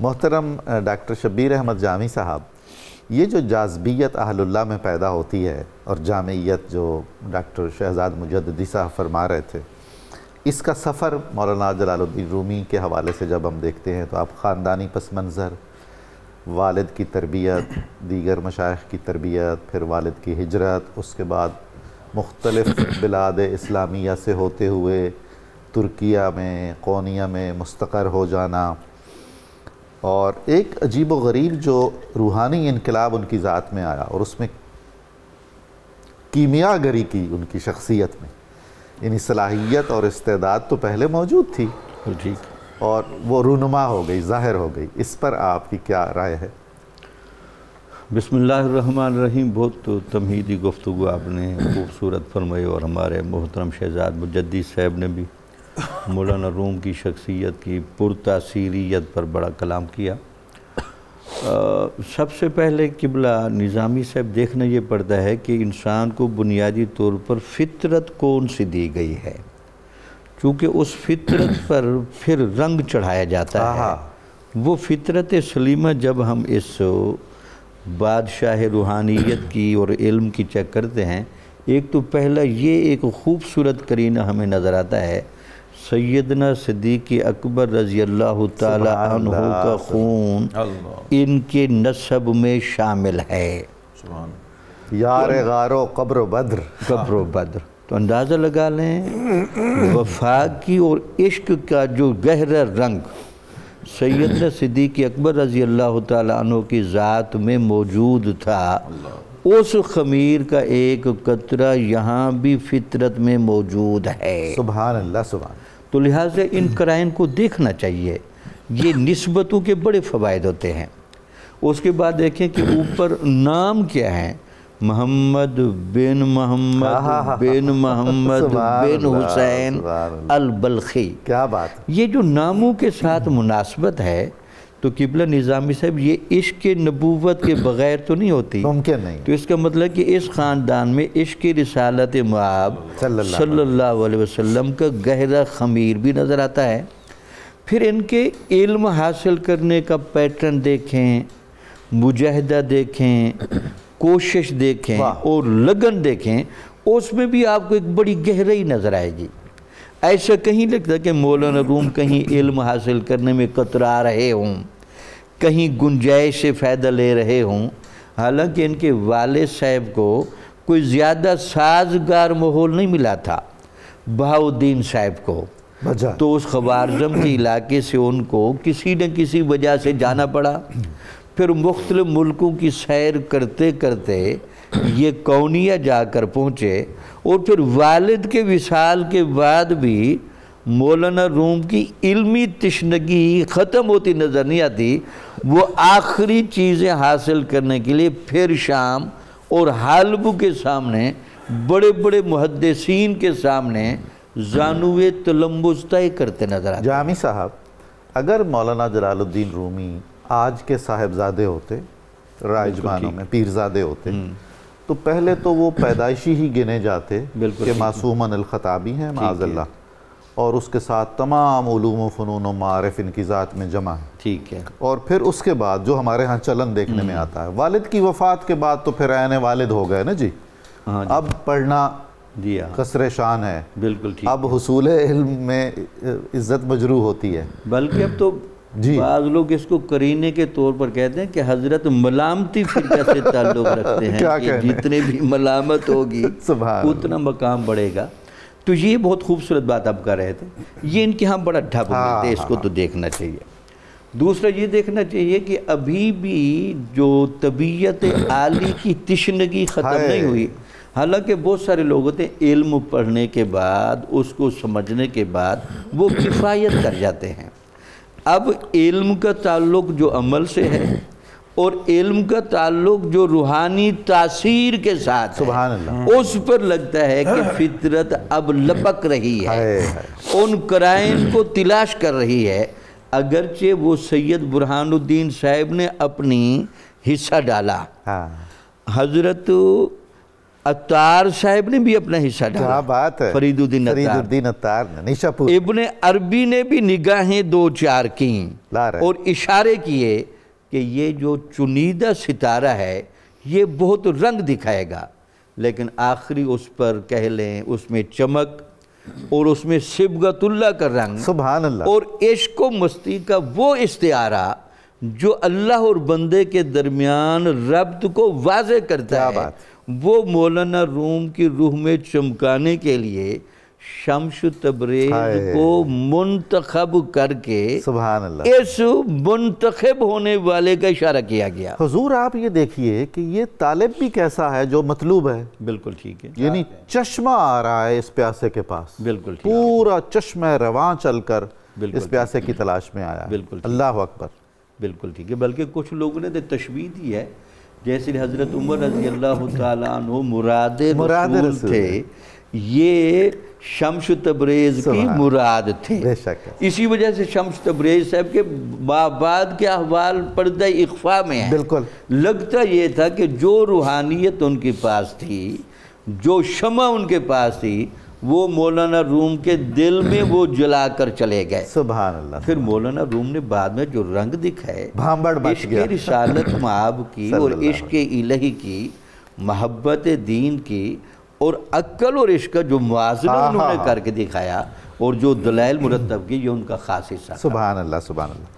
محترم ڈاکٹر شبیر احمد جامی صاحب، یہ جو جاذبیت اہل اللہ میں پیدا ہوتی ہے اور جامعیت جو ڈاکٹر شہزاد مجددی صاحب فرما رہے تھے، اس کا سفر مولانا جلال الدین رومی کے حوالے سے جب ہم دیکھتے ہیں تو آپ خاندانی پس منظر، والد کی تربیت، دیگر مشائخ کی تربیت، پھر والد کی ہجرت، اس کے بعد مختلف بلاد اسلامیہ سے ہوتے ہوئے ترکیہ میں، قونیہ میں مستقر ہو جانا، اور ایک عجیب و غریب جو روحانی انقلاب ان کی ذات میں آیا اور اس میں کیمیا گری کی ان کی شخصیت میں، یعنی صلاحیت اور استعداد تو پہلے موجود تھی اور وہ رونما ہو گئی، ظاہر ہو گئی، اس پر آپ کی کیا رائے ہے؟ بسم اللہ الرحمن الرحیم۔ بہت تمہیدی گفتگو آپ نے خوبصورت فرمائی، اور ہمارے محترم شہزاد مجددی صاحب نے بھی مولانا روم کی شخصیت کی پرتاثیریت پر بڑا کلام کیا۔ سب سے پہلے قبلہ نظامی صاحب دیکھنا یہ پڑتا ہے کہ انسان کو بنیادی طور پر فطرت کون سی دی گئی ہے، چونکہ اس فطرت پر پھر رنگ چڑھایا جاتا ہے۔ وہ فطرت سلیمہ جب ہم اس بادشاہ روحانیت کی اور علم کی چیک کرتے ہیں، ایک تو پہلا یہ ایک خوبصورت کرینہ ہمیں نظر آتا ہے، سیدنا صدیق اکبر رضی اللہ تعالی عنہ کا خون ان کے نسب میں شامل ہے، یار غار و قبر و بدر، قبر و بدر۔ تو اندازہ لگا لیں وفا کی اور عشق کا جو گہرا رنگ سیدنا صدیق اکبر رضی اللہ تعالی عنہ کی ذات میں موجود تھا، اس خمیر کا ایک قطرہ یہاں بھی فطرت میں موجود ہے۔ سبحان اللہ، سبحان۔ تو لہٰذا ان قرائن کو دیکھنا چاہیے، یہ نسبتوں کے بڑے فوائد ہوتے ہیں۔ اس کے بعد دیکھیں کہ اوپر نام کیا ہے، محمد بن محمد بن محمد بن حسین البلخی۔ کیا بات! یہ جو ناموں کے ساتھ مناسبت ہے تو قبلہ نظامی صاحب یہ عشق نبوت کے بغیر تو نہیں ہوتی، ممکن نہیں۔ تو اس کا مطلب کہ اس خاندان میں عشق رسالت مآب صلی اللہ علیہ وسلم کا گہرا خمیر بھی نظر آتا ہے۔ پھر ان کے علم حاصل کرنے کا پیٹرن دیکھیں، مجاہدہ دیکھیں، کوشش دیکھیں اور لگن دیکھیں، اس میں بھی آپ کو ایک بڑی گہرائی نظر آئے گی۔ ایسا کہیں لگتا کہ مولانا روم کہیں علم حاصل کرنے میں کترا رہے ہوں، کہیں گنجائش سے فائدہ لے رہے ہوں، حالانکہ ان کے والد صاحب کو کوئی زیادہ سازگار ماحول نہیں ملا تھا، بہاؤالدین صاحب کو، تو اس خوارزم کے علاقے سے ان کو کسی نہ کسی وجہ سے جانا پڑا۔ پھر مختلف ملکوں کی سیر کرتے کرتے یہ قونیہ جا کر پہنچے، اور پھر والد کے وصال کے بعد بھی مولانا روم کی علمی تشنگی ختم ہوتی نظر نہیں آتی۔ وہ آخری چیزیں حاصل کرنے کے لیے پھر شام اور حلب کے سامنے بڑے بڑے محدثین کے سامنے زانوِ تلمبس طے کرتے نظر آتے۔ جامی صاحب، اگر مولانا جلال الدین رومی آج کے صاحبزادے ہوتے، رائجمانوں میں پیرزادے ہوتے، تو پہلے تو وہ پیدائشی ہی گنے جاتے کہ معصوماً الخطابی ہیں معاذ اللہ، اور اس کے ساتھ تمام علوم و فنون و معارف ان کی ذات میں جمع ہے، ٹھیک ہے۔ اور پھر اس کے بعد جو ہمارے ہاں چلن دیکھنے میں آتا ہے، والد کی وفات کے بعد تو پھر عین والد ہو گئے نا جی، اب پڑھنا قصر شان ہے، بالکل ٹھیک، اب حصول علم میں عزت مجروح ہوتی ہے، بلکہ اب تو بعض لوگ اس کو کرینے کے طور پر کہتے ہیں کہ حضرت ملامتی فرقہ سے تعلق رکھتے ہیں کہ جتنے بھی ملامت ہوگی اتنا مقام بڑھے گا۔ تو یہ بہت خوبصورت بات آپ کر رہے تھے، یہ ان کے ہاں بڑا ڈھب ملتے، اس کو تو دیکھنا چاہیے۔ دوسرا یہ دیکھنا چاہیے کہ ابھی بھی جو طبیعت عالی کی تشنگی ختم نہیں ہوئی، حالانکہ بہت سارے لوگ ہوتے ہیں علم پڑھنے کے بعد، اس کو سمجھنے کے بعد وہ کفایت کر جاتے ہیں۔ اب علم کا تعلق جو عمل سے ہے اور علم کا تعلق جو روحانی تاثیر کے ساتھ ہے، اس پر لگتا ہے کہ فطرت اب لپک رہی ہے، ان قرائن کو تلاش کر رہی ہے، اگرچہ وہ سید برہان الدین صاحب نے اپنی حصہ ڈالا۔ حضرت عطار صاحب نے بھی اپنا حصہ ڈالا، کیا بات ہے، فرید الدین عطار نے، نیشا پور، ابن عربی نے بھی نگاہیں دو چار کیں اور اشارے کیے کہ یہ جو چنیدہ ستارہ ہے یہ بہت رنگ دکھائے گا، لیکن آخری اس پر کہہ لیں اس میں چمک اور اس میں صبغت اللہ کا رنگ، سبحان اللہ، اور عشق و مستی کا وہ استعارہ جو اللہ اور بندے کے درمیان ربط کو واضح کرتا ہے، وہ مولانا روم کی روح میں چمکانے کے لیے شمس تبریز کو منتخب کر کے سبحان اللہ اس منتخب ہونے والے کا اشارہ کیا گیا۔ حضور آپ یہ دیکھیے کہ یہ طالب بھی کیسا ہے جو مطلوب ہے، بالکل ٹھیک ہے، یعنی چشمہ آ رہا ہے اس پیاسے کے پاس، بالکل ٹھیک، پورا چشمہ رواں چل کر اس پیاسے کی تلاش میں آیا، بالکل اللہ اکبر، بالکل ٹھیک ہے۔ بلکہ کچھ لوگوں نے تشبیہ دی ہے، جیسے حضرت عمر رضی اللہ تعالیٰ عنہ مراد رسول تھے، یہ شمس تبریز کی مراد تھے، بے شک، اسی وجہ سے شمس تبریز صاحب کے بعد کے احوال پردہ اخفاء میں ہیں۔ بالکل لگتا یہ تھا کہ جو روحانیت ان کے پاس تھی، جو شمع ان کے پاس تھی، وہ مولانا روم کے دل میں وہ جلا کر چلے گئے، سبحان اللہ۔ پھر مولانا روم نے بعد میں جو رنگ دکھائے، بھامبڑ بچ گیا، عشق رسالت مآب کی اور عشق الہی کی، محبت دین کی اور عقل اور عشق کا جو موازنہ انہوں نے کر کے دکھایا اور جو دلائل مرتب کی، یہ ان کا خاص حصہ تھا۔ سبحان اللہ، سبحان اللہ۔